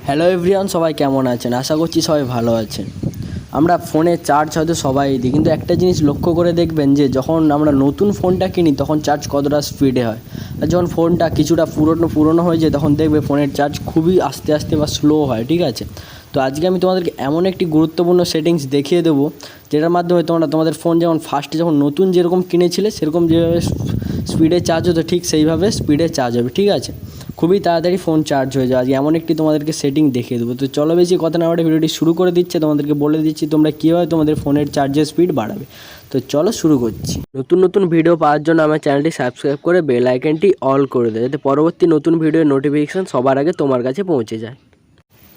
Hello everyone, সবাই কেমন আছেন? আশা করছি সবাই ভালো আছেন। আমরা ফোনে চার্জ হয়তো সবাই দিই, কিন্তু একটা জিনিস লক্ষ্য করে দেখবেন যে যখন আমরা নতুন ফোনটা কিনি তখন চার্জ কতটা স্পিডে হয়, আর যখন ফোনটা কিছুটা পুরনো হয়ে যায় তখন দেখবে ফোনের চার্জ খুবই আস্তে আস্তে বা স্লো হয়। ঠিক আছে, তো আজকে আমি তোমাদেরকে এমন একটি গুরুত্বপূর্ণ সেটিংস দেখিয়ে দেবো যেটার মাধ্যমে তোমরা তোমাদের ফোন যেমন ফার্স্টে যখন নতুন যেরকম কিনেছিলে সেরকম যেভাবে স্পিডে চার্জ হতো ঠিক সেইভাবে স্পিডে চার্জ হবে। ঠিক আছে, খুবই তাড়াতাড়ি ফোন চার্জ হয়ে যায়। আজকে এমন একটি তোমাদেরকে সেটিং দেখিয়ে দেবো। তো চলো বেশি কথা না বলে ভিডিওটি শুরু করে দিচ্ছে, তোমাদেরকে বলে দিচ্ছি তোমরা কীভাবে তোমাদের ফোনের চার্জের স্পিড বাড়াবে। তো চলো শুরু করছি। নতুন ভিডিও পাওয়ার জন্য আমার চ্যানেলটি সাবস্ক্রাইব করে বেল আইকনটি অল করে দেয়, যাতে পরবর্তী নতুন ভিডিওর নোটিফিকেশান সবার আগে তোমার কাছে পৌঁছে যায়।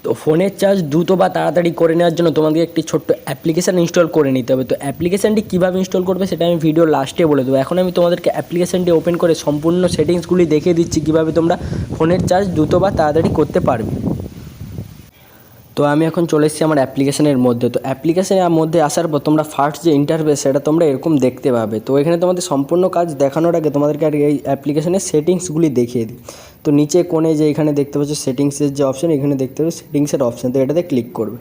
তো ফোনের চার্জ দ্রুত বা তাড়াতাড়ি করে নেওয়ার জন্য তোমাদের একটি ছোট্ট অ্যাপ্লিকেশান ইনস্টল করে নিতে হবে। তো অ্যাপ্লিকেশানটি কীভাবে ইনস্টল করবে সেটা আমি ভিডিও লাস্টে বলে দেবো। এখন আমি তোমাদেরকে অ্যাপ্লিকেশানটি ওপেন করে সম্পূর্ণ সেটিংসগুলি দেখিয়ে দিচ্ছি কীভাবে তোমরা ফোনের চার্জ দ্রুত বা তাড়াতাড়ি করতে পারবে। তো আমি এখন চলে এসেছি আমার অ্যাপ্লিকেশনের মধ্যে। তো অ্যাপ্লিকেশনের মধ্যে আসার পর তোমরা ফার্স্ট যে ইন্টারফেস সেটা তোমরা এরকম দেখতে পাবে। তো এখানে তোমাদের সম্পূর্ণ কাজ দেখানোর আগে তোমাদেরকে আর এই অ্যাপ্লিকেশনের সেটিংসগুলি দেখিয়ে দিই। তো নিচে কোণে যে এখানে দেখতে পাচ্ছ সেটিংসের যে অপশন, এখানে দেখতে পাচ্ছ সেটিংসের অপশান, তো এটাতে ক্লিক করবে।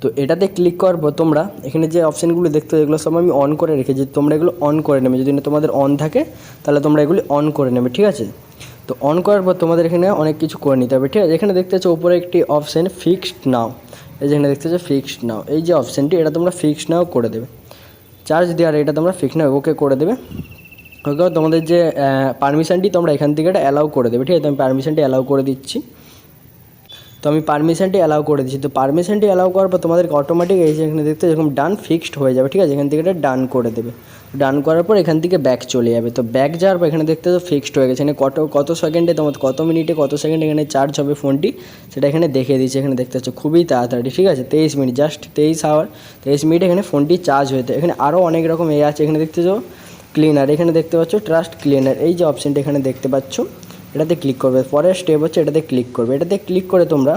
তো এটাতে ক্লিক করার পর তোমরা এখানে যে অপশানগুলো দেখতে পাচ্ছ এগুলো সব আমি অন করে রেখেছি, তোমরা এগুলো অন করে নেবে। যদি না তোমাদের অন থাকে তাহলে তোমরা এগুলি অন করে নেবে। ঠিক আছে, তো অন করার পর তোমাদের এখানে অনেক কিছু করে নিতে হবে। ঠিক আছে, এখানে দেখতে পাচ্ছ উপরে একটি অপশান ফিক্সড নাও, এই যে এখানে দেখতে পাচ্ছ ফিক্সড নাও, এই যে অপশানটি এটা তোমরা ফিক্সড নাও করে দেবে। চার্জ দেওয়ার এটা তোমরা ফিক্সড নাও ওকে করে দেবে। ওকে, তোমাদের যে পারমিশনটি তোমরা এখান থেকে এটা অ্যালাউ করে দেবে। ঠিক আছে, তো আমি পারমিশনটি অ্যালাউ করে দিচ্ছি। তো আমি পারমিশনটি অ্যালাউ করে দিচ্ছি। তো পারমিশনটি অ্যালাউ করার পর তোমাদেরকে অটোমেটিক এই যে এখানে দেখতে যেরকম ডান ফিক্সড হয়ে যাবে। ঠিক আছে, এখান থেকে এটা ডান করে দেবে। ডান করার পর এখান থেকে ব্যাক চলে যাবে। তো ব্যাক যাওয়ার পর এখানে দেখতে তো ফিক্সড হয়ে গেছে। এখানে কত সেকেন্ডে তোমার কত মিনিটে কত সেকেন্ডে এখানে চার্জ হবে ফোনটি সেটা এখানে দেখিয়ে দিচ্ছে। এখানে দেখতে পাচ্ছ খুবই তাড়াতাড়ি। ঠিক আছে, 23 মিনিট, জাস্ট 23 মিনিট এখানে ফোনটি চার্জ হয়েছে। এখানে আরও অনেক রকম আছে। এখানে দেখতে পাচ্ছ ক্লিনার, এখানে দেখতে পাচ্ছ ট্রাস্ট ক্লিনার, এই যে অপশানটি এখানে দেখতে পাচ্ছ এটাতে ক্লিক করবে। পরের স্টেপ হচ্ছে এটাতে ক্লিক করবে। এটাতে ক্লিক করে তোমরা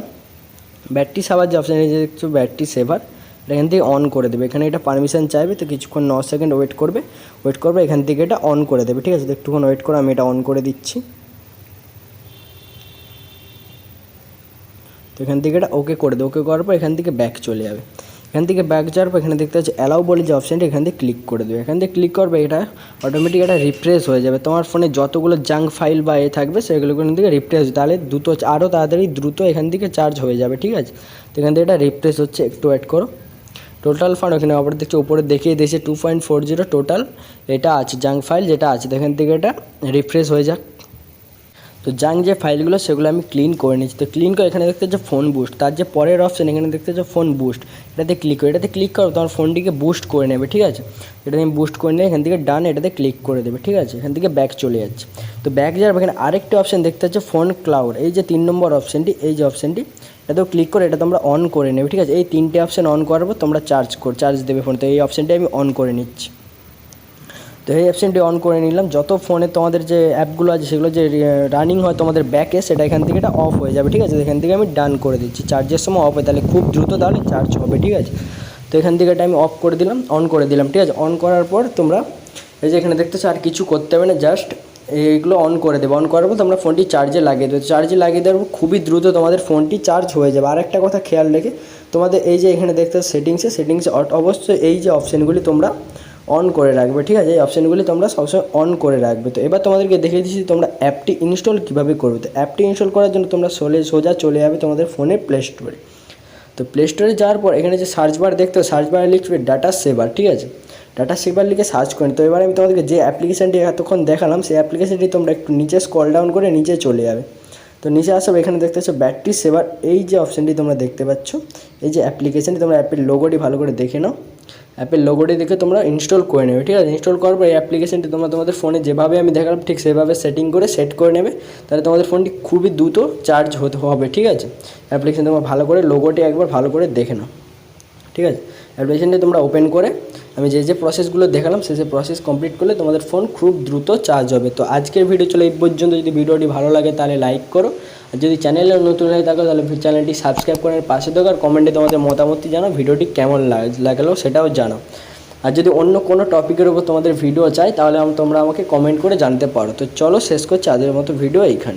ব্যাটারি সেভার যে অপশান এই যে দেখছো ব্যাটারি সেভার, এটা এখান থেকে অন করে দেবে। এখানে এটা পারমিশন চাইবে, তো কিছুক্ষণ 9 সেকেন্ড ওয়েট করবে। এখান থেকে এটা অন করে দেবে। ঠিক আছে, তো একটুক্ষণ ওয়েট করে আমি এটা অন করে দিচ্ছি। তো এখান থেকে এটা ওকে করে দেবে। ওকে করার পর এখান থেকে ব্যাক চলে যাবে। এখান থেকে ব্যাক যাওয়ার পর এখানে দেখতে পাচ্ছি অ্যালাউ বলে যে অপশানটা, এখান থেকে ক্লিক করে দেবে। এখান থেকে ক্লিক করবে, এটা অটোমেটিক এটা রিফ্রেশ হয়ে যাবে। তোমার ফোনে যতগুলো জাঙ্ক ফাইল বা থাকবে সেগুলো এখান থেকে রিফ্রেশ, তাহলে আরও তাড়াতাড়ি দ্রুত এখান থেকে চার্জ হয়ে যাবে। ঠিক আছে, তো এখান থেকে এটা রিফ্রেশ হচ্ছে, একটু ওয়েট করো। টোটাল ফান্ড ওখানে আবার দেখছি উপরে দেখিয়ে দিয়েছে 2.40 টোটাল এটা আছে জাঙ্ক ফাইল যেটা আছে। তো এখান থেকে এটা রিফ্রেশ হয়ে যাক। তো জাঙ্ক যে ফাইলগুলো সেগুলো আমি ক্লিন করে নিচ্ছি। তো ক্লিন করে এখানে দেখতে হচ্ছে ফোন বুস্ট, তার যে পরের অপশান এখানে দেখতে হচ্ছে ফোন বুস্ট, এটাতে ক্লিক করে এটাতে ক্লিক করো, তোমার ফোনটিকে বুস্ট করে নেবে। ঠিক আছে, এটা আমি বুস্ট করে নিয়ে এখান থেকে ডান এটাতে ক্লিক করে দেবে। ঠিক আছে, এখান থেকে ব্যাক চলে যাচ্ছে। তো ব্যাক যাওয়ার এখানে আরেকটি অপশান দেখতে হচ্ছে ফোন ক্লাউড, এই যে 3 নম্বর অপশানটি, এই যে অপশানটি এটাতেও ক্লিক করে এটা তোমরা অন করে নেবে। ঠিক আছে, এই 3টে অপশান অন করার পর তোমরা চার্জ দেবে ফোন। তো এই অপশানটি আমি অন করে নিচ্ছি। তো এই অপশানটি অন করে নিলাম। যত ফোনে তোমাদের যে অ্যাপগুলো আছে সেগুলো যে রানিং হয় তোমাদের ব্যাকে, সেটা এখান থেকে এটা অফ হয়ে যাবে। ঠিক আছে, এখান থেকে আমি ডান করে দিচ্ছি। চার্জের সময় অফ হয়, তাহলে খুব দ্রুত তাহলে চার্জ হবে। ঠিক আছে, তো এখান থেকে এটা আমি অফ করে দিলাম, অন করে দিলাম। ঠিক আছে, অন করার পর তোমরা এই যে এখানে দেখতেছো আর কিছু করতে হবে না, জাস্ট এইগুলো অন করে দেবে। অন করার পর তোমরা ফোনটি চার্জে লাগিয়ে দেবে। চার্জে লাগিয়ে দেওয়ার পর খুবই দ্রুত তোমাদের ফোনটি চার্জ হয়ে যাবে। আর একটা কথা খেয়াল রেখে তোমাদের এই যে এখানে দেখতে সেটিংসে অবশ্যই এই যে অপশানগুলি তোমরা অন করে রাখবে। ঠিক আছে, এই অপশানগুলি তোমরা সবসময় অন করে রাখবে। তো এবার তোমাদেরকে দেখিয়ে দিচ্ছি তোমরা অ্যাপটি ইনস্টল কীভাবে করবে। তো অ্যাপটি ইনস্টল করার জন্য তোমরা সোজা চলে যাবে তোমাদের ফোনের প্লে স্টোরে। তো প্লে স্টোরে যাওয়ার পর এখানে যে সার্চ বার দেখতে হবে, সার্চ বারে লিখবে ডাটা সেভার। ঠিক আছে, ডাটা সেভার লিখে সার্চ করি। তো এবার আমি তোমাদেরকে যে অ্যাপ্লিকেশানটি এতক্ষণ দেখালাম সেই অ্যাপ্লিকেশানটি তোমরা একটু নিচে স্ক্রল ডাউন করে নিচে চলে যাবে। তো নিচে আসবে, এখানে দেখতে পাচ্ছ ব্যাটারি সেভার, এই যে অপশানটি তোমরা দেখতে পাচ্ছ, এই যে অ্যাপ্লিকেশানটি, তোমরা অ্যাপের লোগোটি ভালো করে দেখে নাও। অ্যাপের লোগোটি দেখে তোমরা ইনস্টল করে নেবে। ঠিক আছে, ইনস্টল করার পর এই অ্যাপ্লিকেশানটি তোমরা তোমাদের ফোনে যেভাবে আমি দেখালাম ঠিক সেভাবে সেট করে নেবে, তাহলে তোমাদের ফোনটি খুবই দ্রুত চার্জ হতে হবে। ঠিক আছে, অ্যাপ্লিকেশান তোমরা ভালো করে লোগোটি একবার ভালো করে দেখে নাও। ঠিক আছে, অ্যাপ্লিকেশানটি তোমরা ওপেন করে আমি যে প্রসেসগুলো দেখালাম সেই প্রসেস কমপ্লিট করলে তোমাদের ফোন খুব দ্রুত চার্জ হবে। তো আজকের ভিডিও চলে এই পর্যন্ত। যদি ভিডিওটি ভালো লাগে তাহলে লাইক করো, আর যদি চ্যানেলে নতুন হয়ে থাকো তাহলে চ্যানেলটি সাবস্ক্রাইব করার পাশে থাকো, আর কমেন্টে তোমাদের মতামতটি জানাও, ভিডিওটি কেমন লাগলো সেটাও জানাও। আর যদি অন্য কোনো টপিকের উপর তোমাদের ভিডিও চাই তাহলে তোমরা আমাকে কমেন্ট করে জানতে পারো। তো চলো শেষ করছি আজকের মতো ভিডিও এইখানে।